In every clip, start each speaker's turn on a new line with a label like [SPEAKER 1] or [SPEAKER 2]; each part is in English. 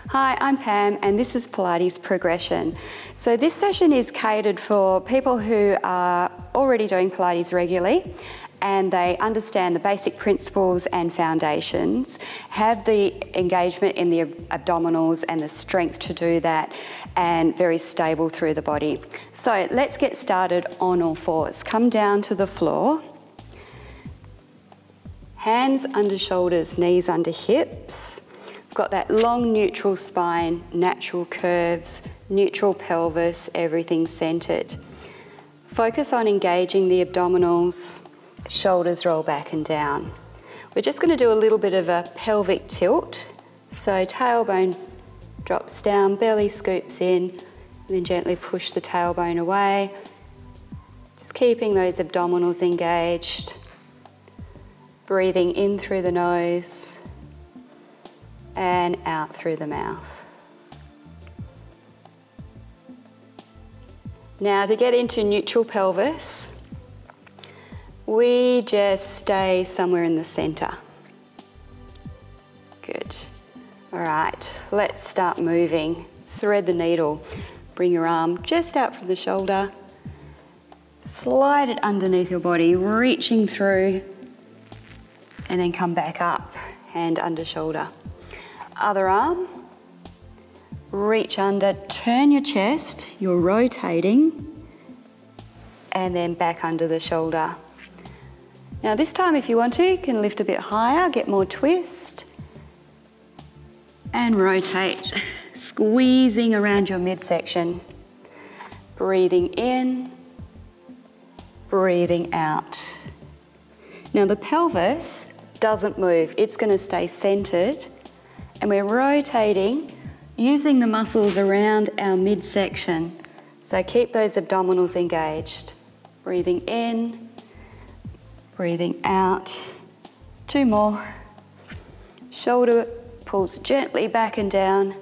[SPEAKER 1] Hi, I'm Pam and this is Pilates Progression. So this session is catered for people who are already doing Pilates regularly and they understand the basic principles and foundations, have the engagement in the abdominals and the strength to do that, and very stable through the body. So let's get started on all fours. Come down to the floor. Hands under shoulders, knees under hips. Got that long neutral spine, natural curves, neutral pelvis, everything centered. Focus on engaging the abdominals, shoulders roll back and down. We're just going to do a little bit of a pelvic tilt. So tailbone drops down, belly scoops in, and then gently push the tailbone away. Just keeping those abdominals engaged. Breathing in through the nose and out through the mouth. Now to get into neutral pelvis, we just stay somewhere in the center. Good. All right, let's start moving. Thread the needle. Bring your arm just out from the shoulder. Slide it underneath your body, reaching through, and then come back up, hand under shoulder. Other arm, reach under, turn your chest, you're rotating, and then back under the shoulder. Now this time if you want to, you can lift a bit higher, get more twist, and rotate, squeezing around your midsection. Breathing in, breathing out. Now the pelvis doesn't move, it's going to stay centered. And we're rotating using the muscles around our midsection. So keep those abdominals engaged. Breathing in, breathing out. Two more. Shoulder pulls gently back and down.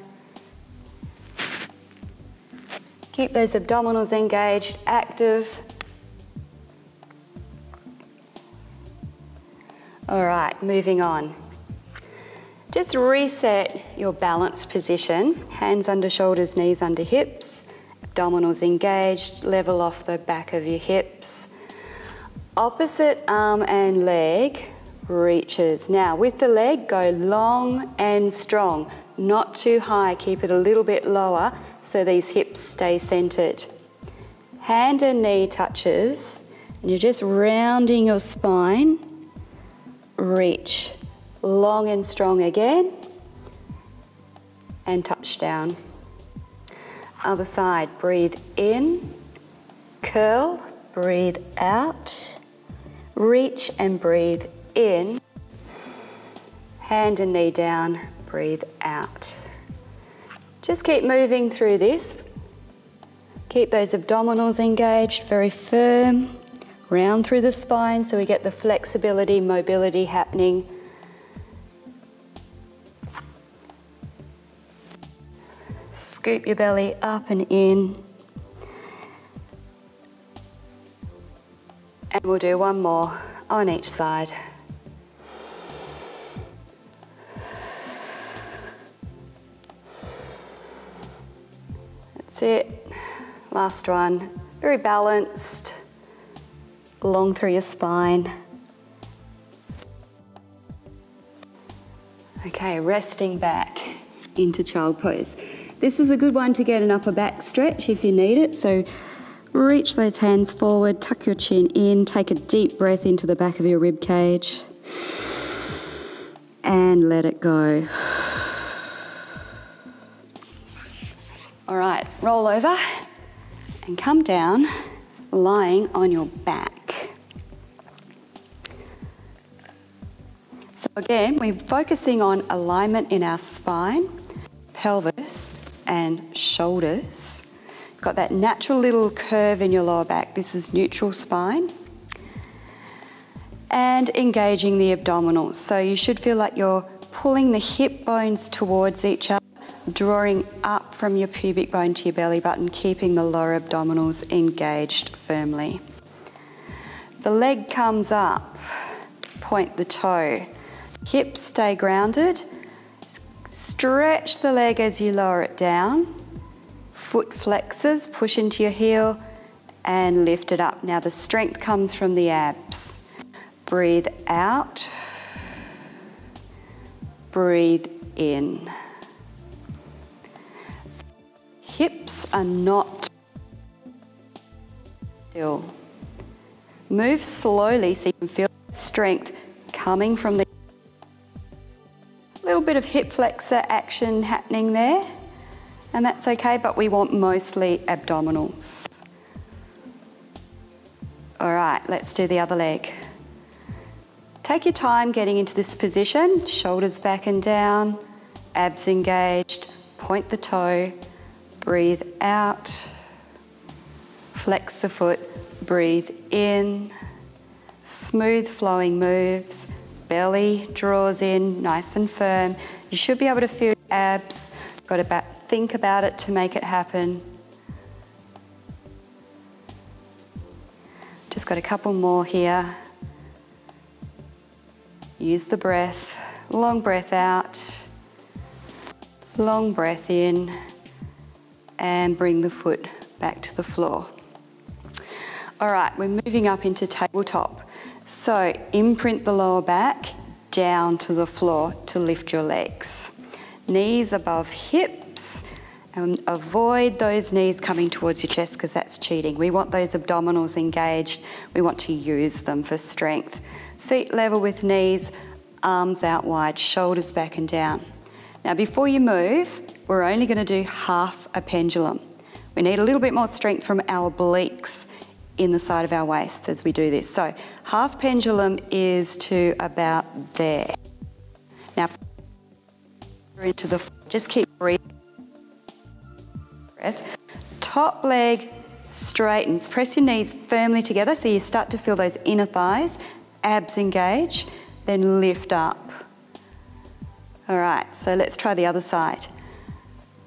[SPEAKER 1] Keep those abdominals engaged, active. All right, moving on. Just reset your balanced position. Hands under shoulders, knees under hips. Abdominals engaged, level off the back of your hips. Opposite arm and leg reaches. Now with the leg, go long and strong. Not too high, keep it a little bit lower so these hips stay centered. Hand and knee touches, and you're just rounding your spine. Reach. Long and strong again, and touch down. Other side, breathe in, curl, breathe out, reach and breathe in, hand and knee down, breathe out. Just keep moving through this. Keep those abdominals engaged, very firm, round through the spine so we get the flexibility, mobility happening. Scoop your belly up and in. And we'll do one more on each side. That's it. Last one. Very balanced. Long through your spine. Okay, resting back into child pose. This is a good one to get an upper back stretch if you need it. So reach those hands forward, tuck your chin in, take a deep breath into the back of your rib cage and let it go. All right, roll over and come down lying on your back. So again, we're focusing on alignment in our spine, pelvis, and shoulders. Got that natural little curve in your lower back. This is neutral spine. And engaging the abdominals. So you should feel like you're pulling the hip bones towards each other, drawing up from your pubic bone to your belly button, keeping the lower abdominals engaged firmly. The leg comes up, point the toe. Hips stay grounded. Stretch the leg as you lower it down. Foot flexes, push into your heel and lift it up. Now the strength comes from the abs. Breathe out. Breathe in. Hips are not still. Move slowly so you can feel strength coming from the little bit of hip flexor action happening there, and that's okay, but we want mostly abdominals. All right, let's do the other leg. Take your time getting into this position, shoulders back and down, abs engaged, point the toe, breathe out, flex the foot, breathe in, smooth flowing moves, belly draws in nice and firm. You should be able to feel your abs. Got to think about it to make it happen. Just got a couple more here. Use the breath, long breath out, long breath in, and bring the foot back to the floor. All right, we're moving up into tabletop. So imprint the lower back down to the floor to lift your legs. Knees above hips, and avoid those knees coming towards your chest because that's cheating. We want those abdominals engaged. We want to use them for strength. Feet level with knees, arms out wide, shoulders back and down. Now before you move, we're only going to do half a pendulum. We need a little bit more strength from our obliques in the side of our waist as we do this. So half pendulum is to about there. Now into the floor. Just keep breathing. Breath. Top leg straightens. Press your knees firmly together so you start to feel those inner thighs. Abs engage. Then lift up. All right, so let's try the other side.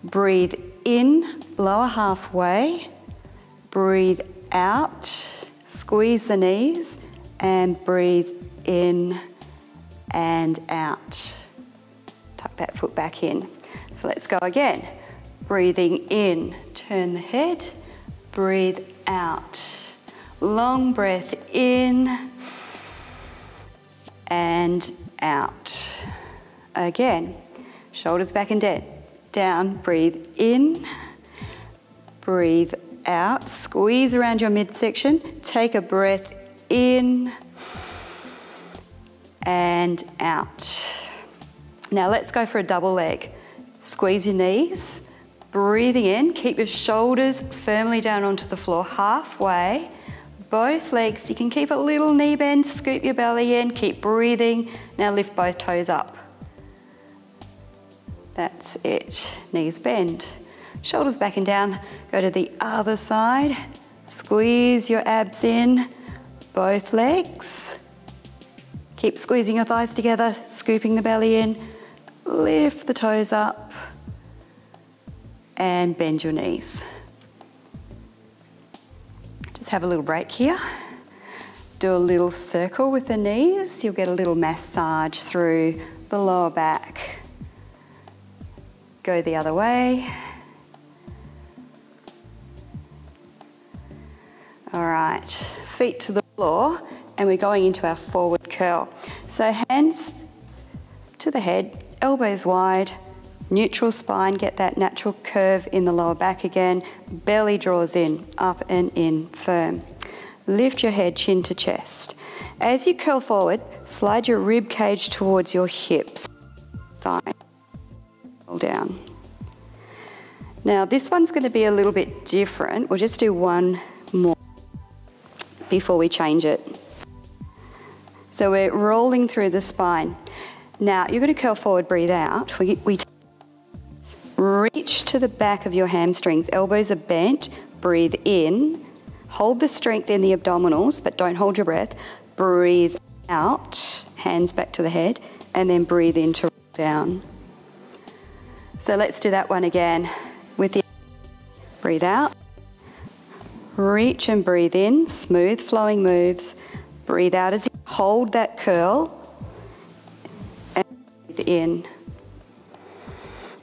[SPEAKER 1] Breathe in, lower halfway. Breathe out, squeeze the knees, and breathe in and out. Tuck that foot back in. So let's go again. Breathing in, turn the head, breathe out. Long breath in and out. Again, shoulders back and down, breathe in, breathe out, squeeze around your midsection, take a breath in and out. Now let's go for a double leg. Squeeze your knees, breathing in, keep your shoulders firmly down onto the floor halfway. Both legs, you can keep a little knee bend, scoop your belly in, keep breathing. Now lift both toes up. That's it, knees bend. Shoulders back and down, go to the other side. Squeeze your abs in, both legs. Keep squeezing your thighs together, scooping the belly in. Lift the toes up and bend your knees. Just have a little break here. Do a little circle with the knees. You'll get a little massage through the lower back. Go the other way. All right, feet to the floor, and we're going into our forward curl. So hands to the head, elbows wide, neutral spine, get that natural curve in the lower back again. Belly draws in, up and in, firm. Lift your head, chin to chest. As you curl forward, slide your rib cage towards your hips. Thigh, pull down. Now this one's going to be a little bit different. We'll just do one more before we change it. So we're rolling through the spine. Now you're going to curl forward, breathe out. We reach to the back of your hamstrings, elbows are bent, breathe in, hold the strength in the abdominals, but don't hold your breath. Breathe out, hands back to the head, and then breathe in to roll down. So let's do that one again. With the breathe out, reach and breathe in, smooth flowing moves. Breathe out as you hold that curl and breathe in.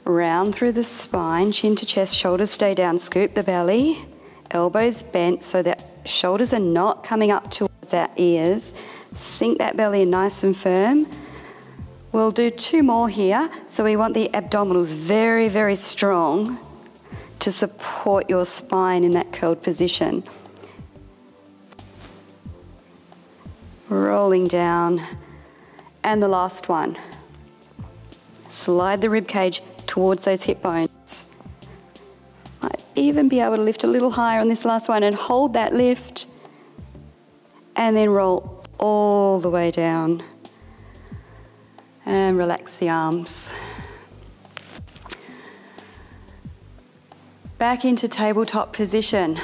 [SPEAKER 1] round through the spine, chin to chest, shoulders stay down, scoop the belly, elbows bent so that shoulders are not coming up towards our ears. Sink that belly in nice and firm. We'll do 2 more here. So we want the abdominals very, very strong to support your spine in that curled position. Rolling down. And the last one. Slide the rib cage towards those hip bones. Might even be able to lift a little higher on this last one and hold that lift. And then roll all the way down. And relax the arms. Back into tabletop position.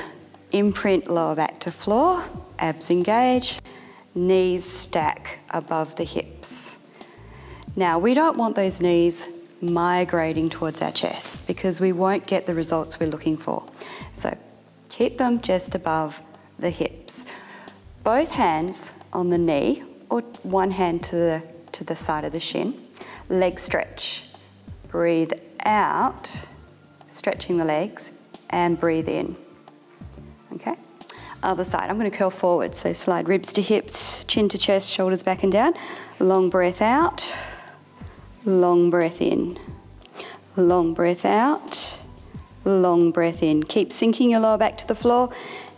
[SPEAKER 1] Imprint lower back to floor, abs engaged, knees stack above the hips. Now we don't want those knees migrating towards our chest because we won't get the results we're looking for. So keep them just above the hips. Both hands on the knee or one hand to the side of the shin. Leg stretch. Breathe out, stretching the legs, and breathe in. Okay? Other side, I'm going to curl forward. So slide ribs to hips, chin to chest, shoulders back and down. Long breath out, long breath in. Long breath out, long breath in. Keep sinking your lower back to the floor.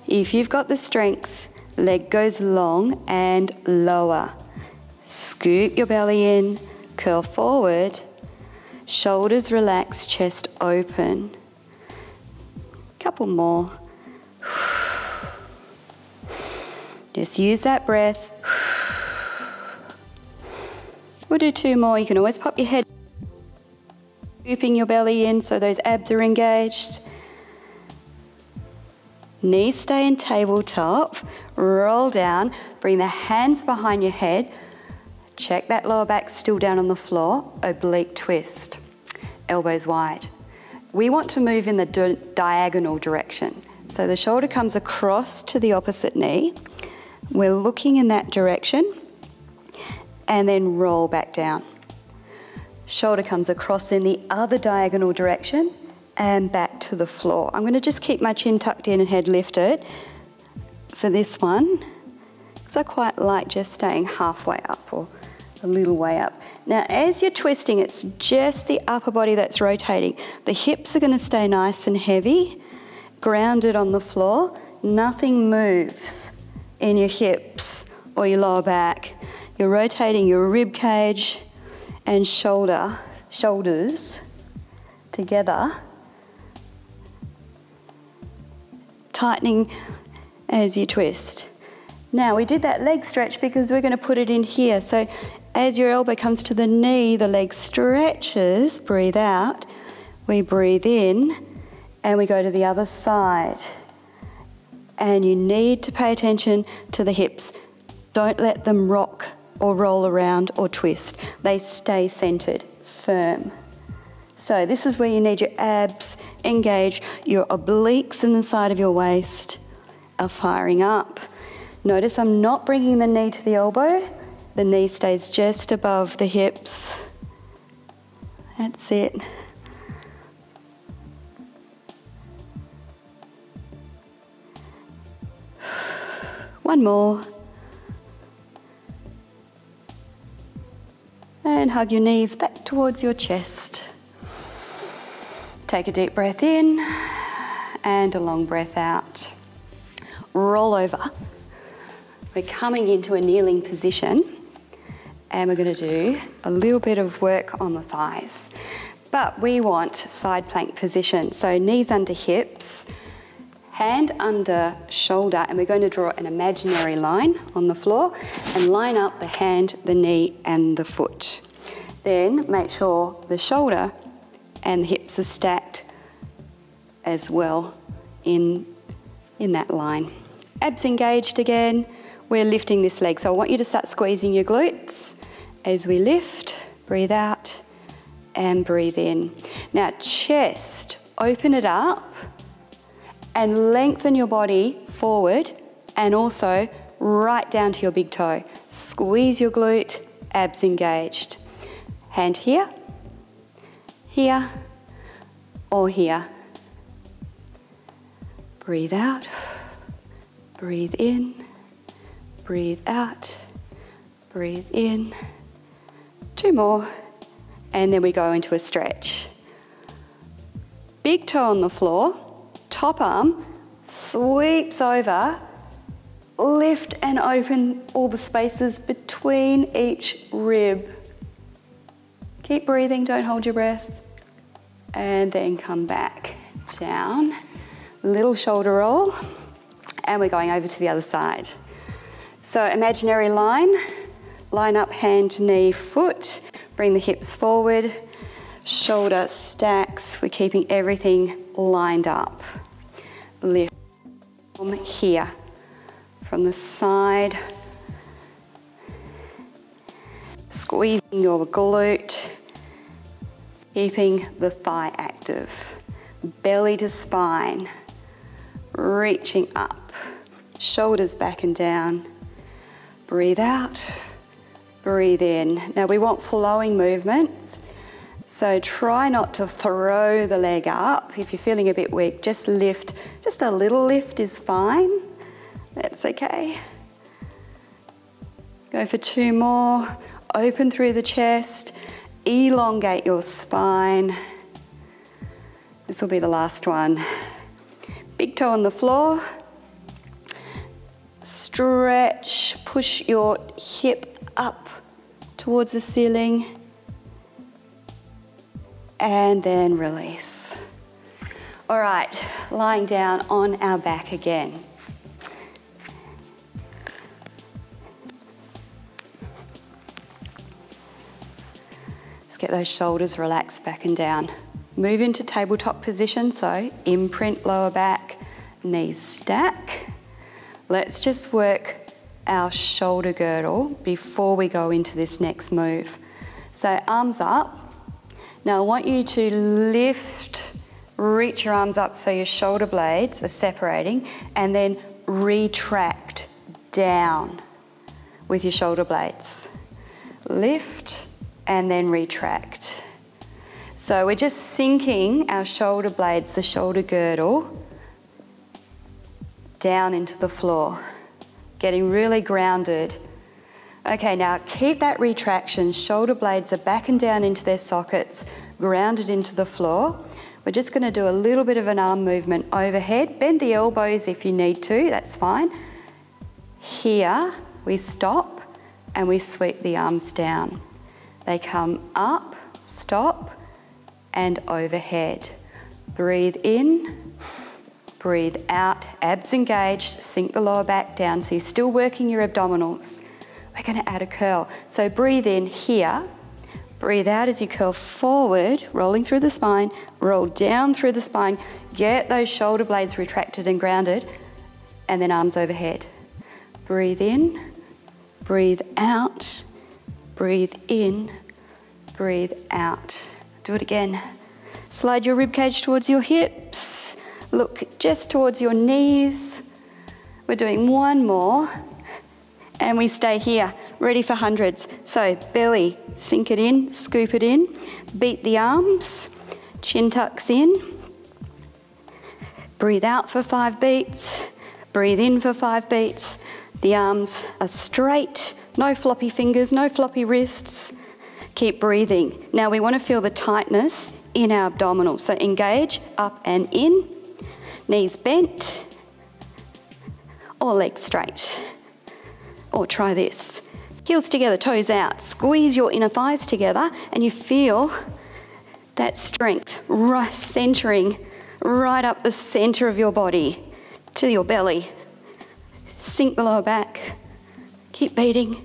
[SPEAKER 1] If you've got the strength, leg goes long and lower. Scoop your belly in, curl forward, shoulders relax, chest open. Couple more. Just use that breath. We'll do 2 more. You can always pop your head, scooping your belly in so those abs are engaged. Knees stay in tabletop. Roll down. Bring the hands behind your head. Check that lower back still down on the floor. Oblique twist. Elbows wide. We want to move in the diagonal direction. So the shoulder comes across to the opposite knee. We're looking in that direction and then roll back down. Shoulder comes across in the other diagonal direction and back to the floor. I'm going to just keep my chin tucked in and head lifted for this one because I quite like just staying halfway up or a little way up. Now, as you're twisting, it's just the upper body that's rotating. The hips are going to stay nice and heavy, grounded on the floor. Nothing moves in your hips or your lower back. You're rotating your rib cage and shoulders together, tightening as you twist. Now, we did that leg stretch because we're going to put it in here. So as your elbow comes to the knee, the leg stretches, breathe out. We breathe in and we go to the other side. And you need to pay attention to the hips. Don't let them rock or roll around or twist. They stay centered, firm. So this is where you need your abs engaged. Your obliques in the side of your waist are firing up. Notice I'm not bringing the knee to the elbow. The knee stays just above the hips. That's it. One more. And hug your knees back towards your chest. Take a deep breath in and a long breath out. Roll over. We're coming into a kneeling position and we're going to do a little bit of work on the thighs. But we want side plank position. So knees under hips, hand under shoulder, and we're going to draw an imaginary line on the floor and line up the hand, the knee and the foot. Then make sure the shoulder and the hips are stacked as well in that line. Abs engaged again. We're lifting this leg. So I want you to start squeezing your glutes as we lift. Breathe out and breathe in. Now chest, open it up and lengthen your body forward and also right down to your big toe. Squeeze your glute, abs engaged. Hand here, here or here. Breathe out, breathe in, breathe out, breathe in. 2 more, and then we go into a stretch. Big toe on the floor, top arm sweeps over, lift and open all the spaces between each rib. Keep breathing, don't hold your breath. And then come back down. Little shoulder roll, and we're going over to the other side. So imaginary line, line up hand, knee, foot, bring the hips forward, shoulder stacks, we're keeping everything lined up. Lift from here, from the side, squeezing your glute, keeping the thigh active, belly to spine, reaching up, shoulders back and down. Breathe out, breathe in. Now we want flowing movements, so try not to throw the leg up. If you're feeling a bit weak, just lift. Just a little lift is fine. That's okay. Go for 2 more. Open through the chest, elongate your spine. This will be the last one. Big toe on the floor. Stretch, push your hip up towards the ceiling. And then release. All right, lying down on our back again. Let's get those shoulders relaxed back and down. Move into tabletop position, so imprint lower back, knees stack. Let's just work our shoulder girdle before we go into this next move. So arms up. Now I want you to lift, reach your arms up so your shoulder blades are separating, and then retract down with your shoulder blades. Lift and then retract. So we're just sinking our shoulder blades, the shoulder girdle, down into the floor, getting really grounded. Okay, now keep that retraction. Shoulder blades are back and down into their sockets, grounded into the floor. We're just going to do a little bit of an arm movement overhead. Bend the elbows if you need to, that's fine. Here, we stop and we sweep the arms down. They come up, stop, and overhead. Breathe in, breathe out, abs engaged, sink the lower back down, so you're still working your abdominals. We're going to add a curl. So breathe in here, breathe out as you curl forward, rolling through the spine, roll down through the spine, get those shoulder blades retracted and grounded, and then arms overhead. Breathe in, breathe out, breathe in, breathe out. Do it again. Slide your rib cage towards your hips. Look just towards your knees. We're doing 1 more. And we stay here, ready for hundreds. So belly, sink it in, scoop it in. Beat the arms, chin tucks in. Breathe out for 5 beats. Breathe in for 5 beats. The arms are straight, no floppy fingers, no floppy wrists. Keep breathing. Now we want to feel the tightness in our abdominals. So engage, up and in. Knees bent, or legs straight. Or try this. Heels together, toes out. Squeeze your inner thighs together and you feel that strength right, centering right up the center of your body to your belly. Sink the lower back. Keep beating.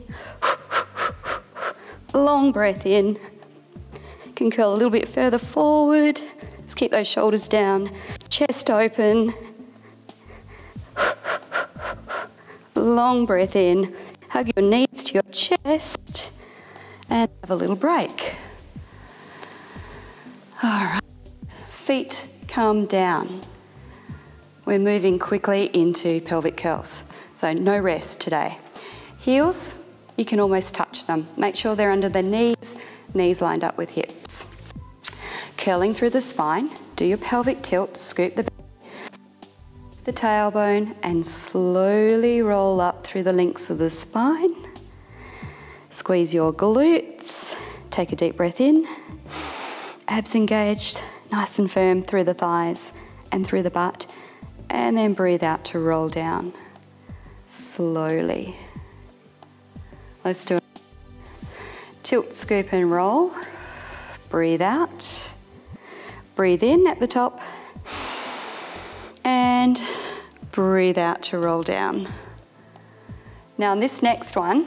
[SPEAKER 1] Long breath in. You can curl a little bit further forward. Let's keep those shoulders down. Chest open. Long breath in. Hug your knees to your chest and have a little break. All right. Feet come down. We're moving quickly into pelvic curls. So no rest today. Heels, you can almost touch them. Make sure they're under the knees, knees lined up with hips. Curling through the spine. do your pelvic tilt, scoop the tailbone and slowly roll up through the lengths of the spine. Squeeze your glutes, take a deep breath in, abs engaged, nice and firm through the thighs and through the butt, and then breathe out to roll down slowly. Let's do it. Tilt, scoop and roll. Breathe out. Breathe in at the top and breathe out to roll down. Now in this next one,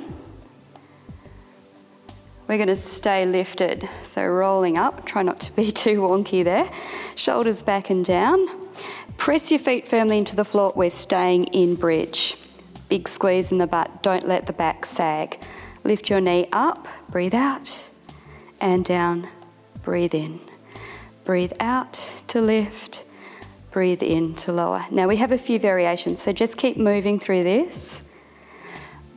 [SPEAKER 1] we're going to stay lifted. So rolling up, try not to be too wonky there. Shoulders back and down. Press your feet firmly into the floor. We're staying in bridge. Big squeeze in the butt. Don't let the back sag. Lift your knee up, breathe out and down. Breathe in. Breathe out to lift. Breathe in to lower. Now we have a few variations, so just keep moving through this.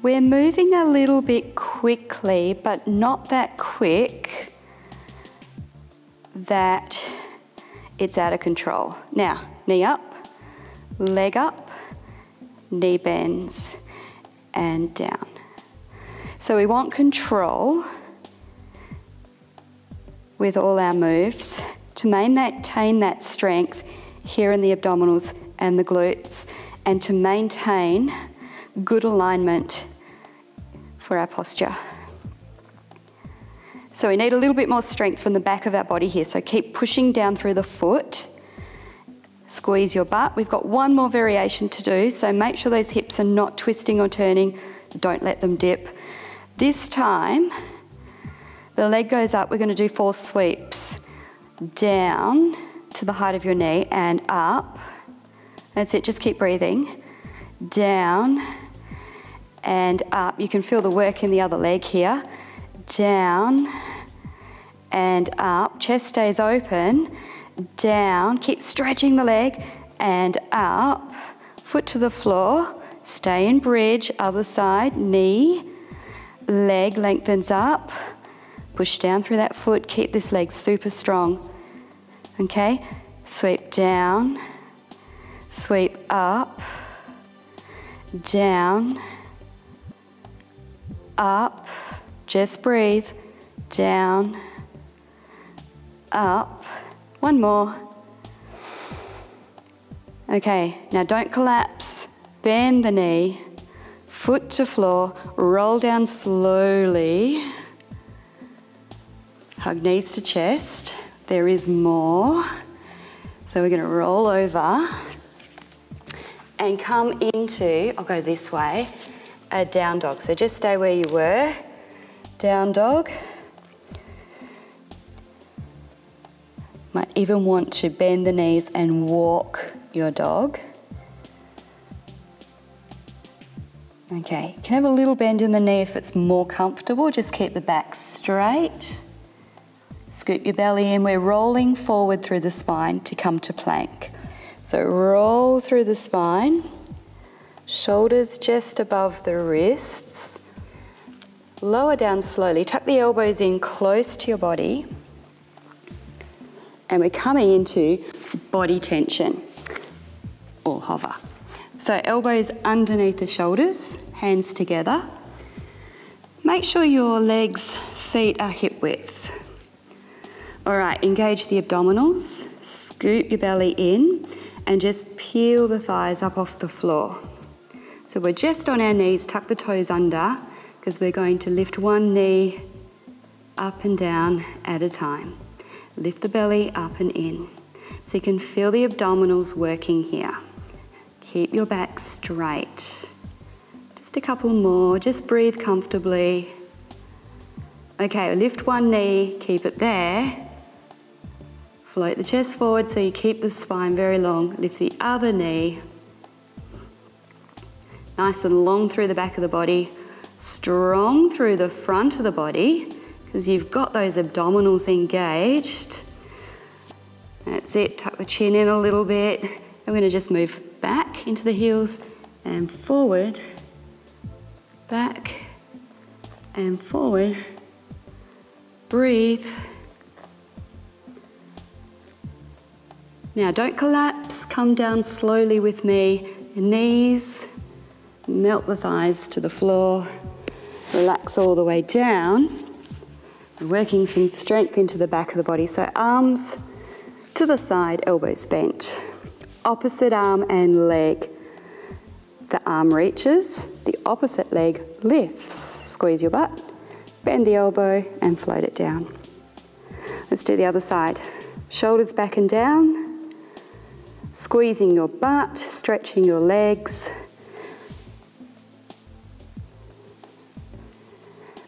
[SPEAKER 1] We're moving a little bit quickly, but not that quick that it's out of control. Now, knee up, leg up, knee bends, and down. So we want control with all our moves to maintain that strength here in the abdominals and the glutes, and to maintain good alignment for our posture. So we need a little bit more strength from the back of our body here, so keep pushing down through the foot. Squeeze your butt. We've got one more variation to do, so make sure those hips are not twisting or turning. Don't let them dip. This time, the leg goes up. We're going to do 4 sweeps. Down to the height of your knee and up. That's it, just keep breathing. Down and up. You can feel the work in the other leg here. Down and up. Chest stays open. Down, keep stretching the leg and up. Foot to the floor. Stay in bridge, other side, knee. Leg lengthens up. Push down through that foot. Keep this leg super strong. Okay, sweep down, sweep up, down, up, just breathe, down, up, one more. Okay, now don't collapse, bend the knee, foot to floor, roll down slowly, hug knees to chest. There is more. So we're going to roll over and come into, I'll go this way, a down dog. So just stay where you were. Down dog. Might even want to bend the knees and walk your dog. Okay, you can have a little bend in the knee if it's more comfortable. Just keep the back straight. Scoop your belly in. We're rolling forward through the spine to come to plank. So roll through the spine, shoulders just above the wrists. Lower down slowly. Tuck the elbows in close to your body. And we're coming into body tension or hover. So elbows underneath the shoulders, hands together. Make sure your legs, feet are hip width. All right, engage the abdominals, scoop your belly in and just peel the thighs up off the floor. So we're just on our knees, tuck the toes under because we're going to lift one knee up and down at a time. Lift the belly up and in. So you can feel the abdominals working here. Keep your back straight. Just a couple more, just breathe comfortably. Okay, lift one knee, keep it there. Float the chest forward so you keep the spine very long. Lift the other knee. Nice and long through the back of the body. Strong through the front of the body because you've got those abdominals engaged. That's it, tuck the chin in a little bit. I'm going to just move back into the heels and forward, back and forward. Breathe. Now don't collapse, come down slowly with me. Knees, melt the thighs to the floor. Relax all the way down. We're working some strength into the back of the body. So arms to the side, elbows bent. Opposite arm and leg. The arm reaches, the opposite leg lifts. Squeeze your butt, bend the elbow and float it down. Let's do the other side. Shoulders back and down. Squeezing your butt, stretching your legs.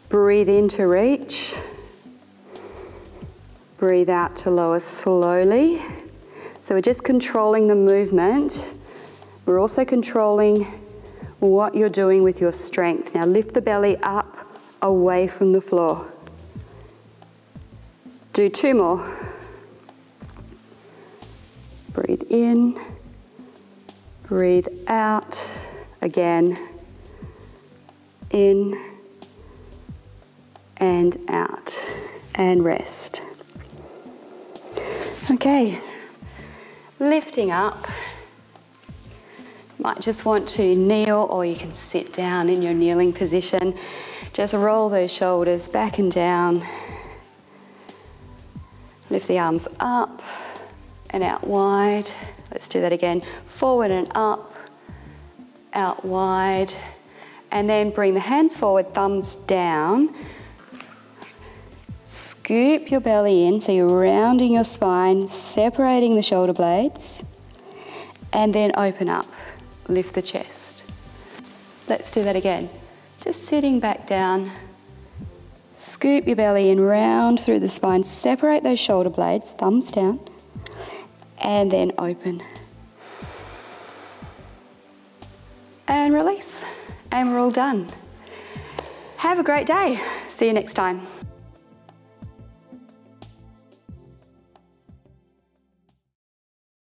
[SPEAKER 1] Breathe in to reach. Breathe out to lower slowly. So we're just controlling the movement. We're also controlling what you're doing with your strength. Now lift the belly up, away from the floor. Do 2 more. Breathe in, breathe out, again, in and out, and rest. Okay, lifting up. Might just want to kneel, or you can sit down in your kneeling position. Just roll those shoulders back and down. Lift the arms up and out wide. Let's do that again. Forward and up, out wide. And then bring the hands forward, thumbs down. Scoop your belly in, so you're rounding your spine, separating the shoulder blades. And then open up, lift the chest. Let's do that again. Just sitting back down. Scoop your belly in, round through the spine, separate those shoulder blades, thumbs down. And then open. And release. And we're all done. Have a great day. See you next time.